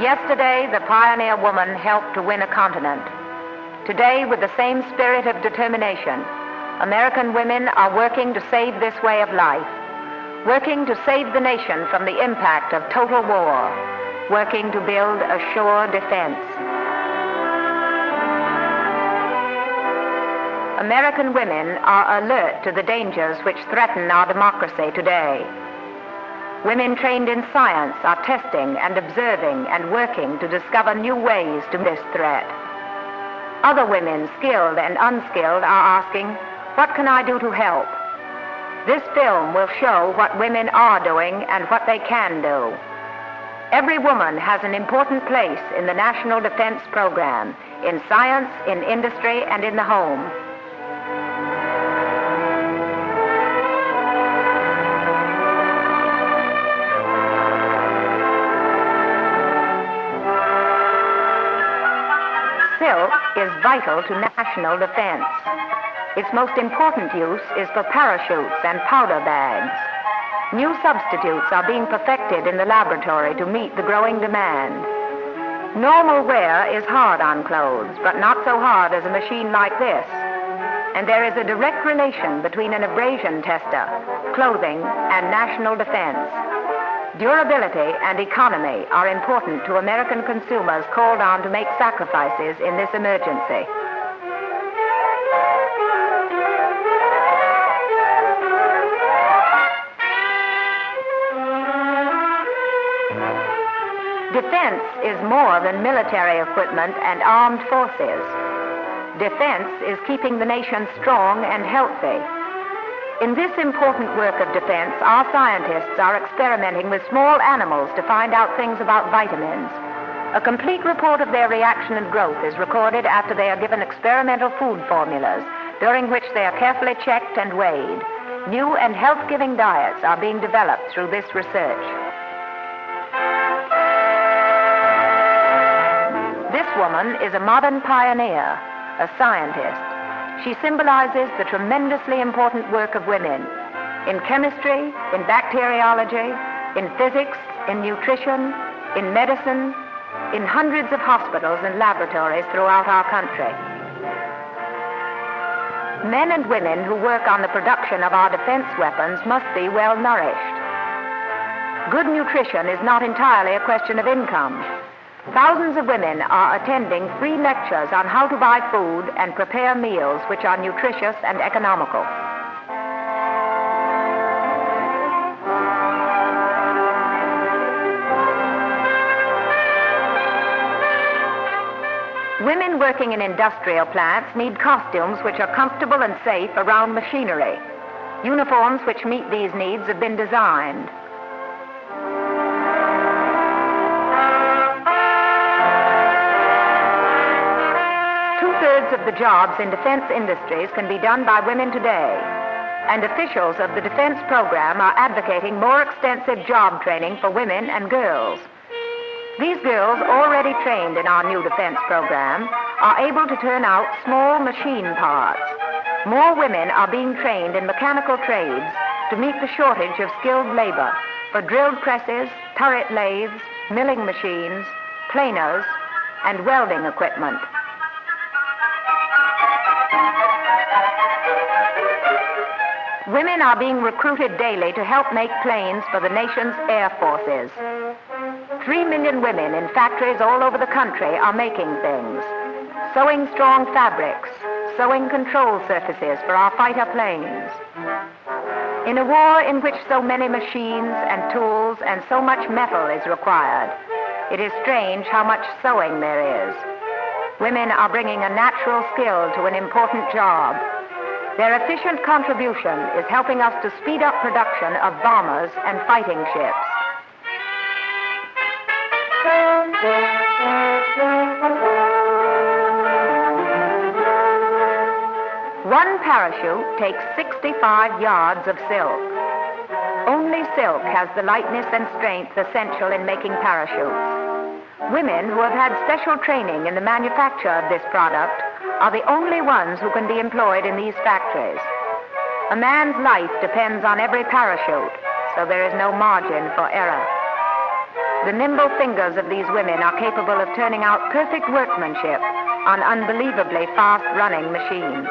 Yesterday, the pioneer woman helped to win a continent. Today, with the same spirit of determination, American women are working to save this way of life, working to save the nation from the impact of total war, working to build a sure defense. American women are alert to the dangers which threaten our democracy today. Women trained in science are testing and observing and working to discover new ways to this threat. Other women, skilled and unskilled, are asking, what can I do to help? This film will show what women are doing and what they can do. Every woman has an important place in the National Defense Program, in science, in industry, and in the home. Silk is vital to national defense. Its most important use is for parachutes and powder bags. New substitutes are being perfected in the laboratory to meet the growing demand. Normal wear is hard on clothes, but not so hard as a machine like this. And there is a direct relation between an abrasion tester, clothing, and national defense. Durability and economy are important to American consumers called on to make sacrifices in this emergency. Defense is more than military equipment and armed forces. Defense is keeping the nation strong and healthy. In this important work of defense, our scientists are experimenting with small animals to find out things about vitamins. A complete report of their reaction and growth is recorded after they are given experimental food formulas, during which they are carefully checked and weighed. New and health-giving diets are being developed through this research. This woman is a modern pioneer, a scientist. She symbolizes the tremendously important work of women in chemistry, in bacteriology, in physics, in nutrition, in medicine, in hundreds of hospitals and laboratories throughout our country. Men and women who work on the production of our defense weapons must be well nourished. Good nutrition is not entirely a question of income. Thousands of women are attending free lectures on how to buy food and prepare meals which are nutritious and economical. Women working in industrial plants need costumes which are comfortable and safe around machinery. Uniforms which meet these needs have been designed. Two-thirds of the jobs in defense industries can be done by women today, and officials of the defense program are advocating more extensive job training for women and girls. These girls, already trained in our new defense program, are able to turn out small machine parts. More women are being trained in mechanical trades to meet the shortage of skilled labor for drilled presses, turret lathes, milling machines, planers, and welding equipment. Women are being recruited daily to help make planes for the nation's air forces. 3 million women in factories all over the country are making things. Sewing strong fabrics, sewing control surfaces for our fighter planes. In a war in which so many machines and tools and so much metal is required, it is strange how much sewing there is. Women are bringing a natural skill to an important job. Their efficient contribution is helping us to speed up production of bombers and fighting ships. One parachute takes 65 yards of silk. Only silk has the lightness and strength essential in making parachutes. Women who have had special training in the manufacture of this product are the only ones who can be employed in these factories. A man's life depends on every parachute, so there is no margin for error. The nimble fingers of these women are capable of turning out perfect workmanship on unbelievably fast-running machines.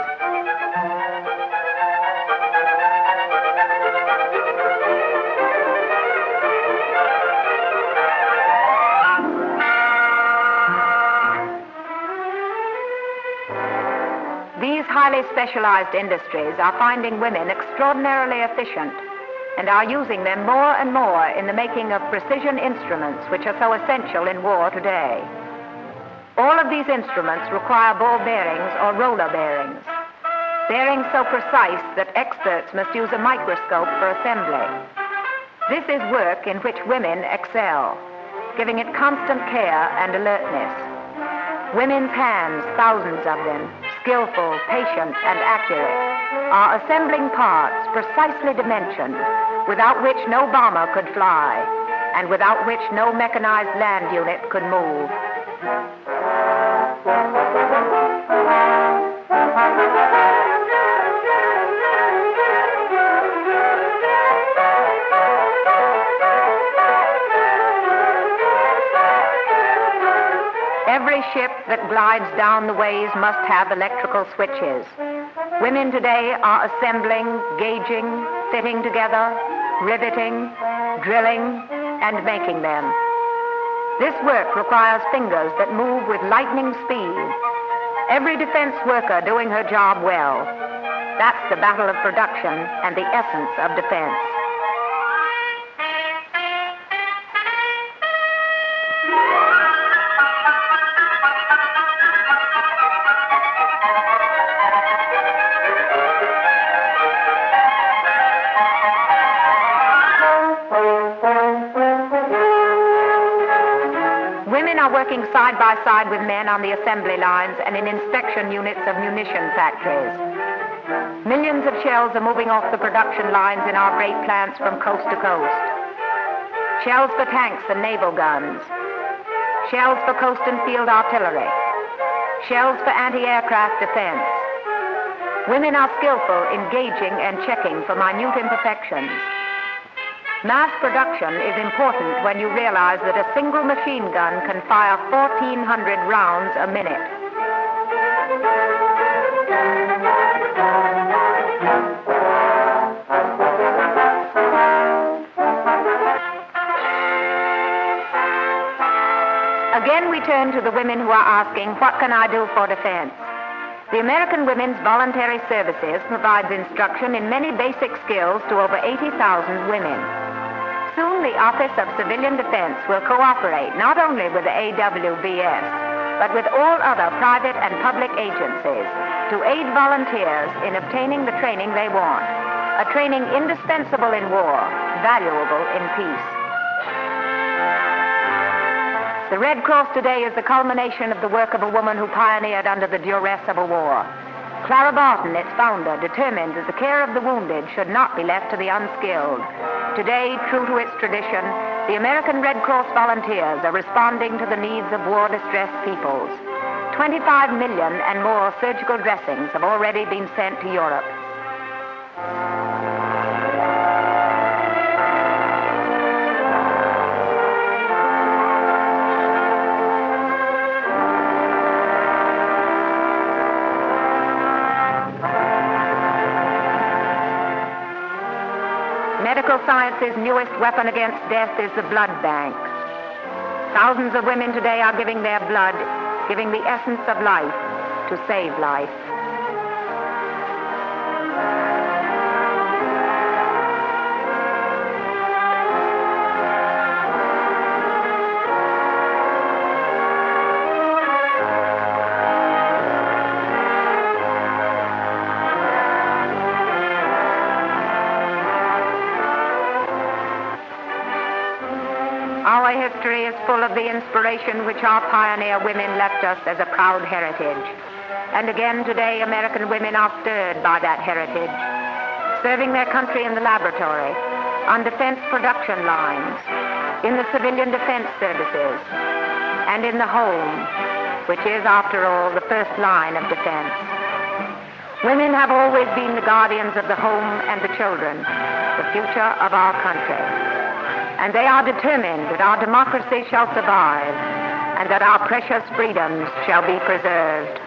These highly specialized industries are finding women extraordinarily efficient and are using them more and more in the making of precision instruments which are so essential in war today. All of these instruments require ball bearings or roller bearings, bearings so precise that experts must use a microscope for assembly. This is work in which women excel, giving it constant care and alertness. Women's hands, thousands of them, skillful, patient, and accurate, are assembling parts precisely dimensioned, without which no bomber could fly, and without which no mechanized land unit could move. Every ship that glides down the ways must have electrical switches. Women today are assembling, gauging, fitting together, riveting, drilling, and making them. This work requires fingers that move with lightning speed. Every defense worker doing her job well. That's the battle of production and the essence of defense. Women are working side by side with men on the assembly lines and in inspection units of munition factories. Millions of shells are moving off the production lines in our great plants from coast to coast. Shells for tanks and naval guns. Shells for coast and field artillery. Shells for anti-aircraft defense. Women are skillful in gauging and checking for minute imperfections. Mass production is important when you realize that a single machine gun can fire 1,400 rounds a minute. Again, we turn to the women who are asking, what can I do for defense? The American Women's Voluntary Services provides instruction in many basic skills to over 80,000 women. Soon the Office of Civilian Defense will cooperate not only with the AWBS, but with all other private and public agencies to aid volunteers in obtaining the training they want, a training indispensable in war, valuable in peace. The Red Cross today is the culmination of the work of a woman who pioneered under the duress of a war. Clara Barton, its founder, determined that the care of the wounded should not be left to the unskilled. Today, true to its tradition, the American Red Cross volunteers are responding to the needs of war-distressed peoples. 25 million and more surgical dressings have already been sent to Europe. Medical science's newest weapon against death is the blood bank. Thousands of women today are giving their blood, giving the essence of life to save life. Our history is full of the inspiration which our pioneer women left us as a proud heritage. And again today, American women are stirred by that heritage, serving their country in the laboratory, on defense production lines, in the civilian defense services, and in the home, which is, after all, the first line of defense. Women have always been the guardians of the home and the children, the future of our country. And they are determined that our democracy shall survive and that our precious freedoms shall be preserved.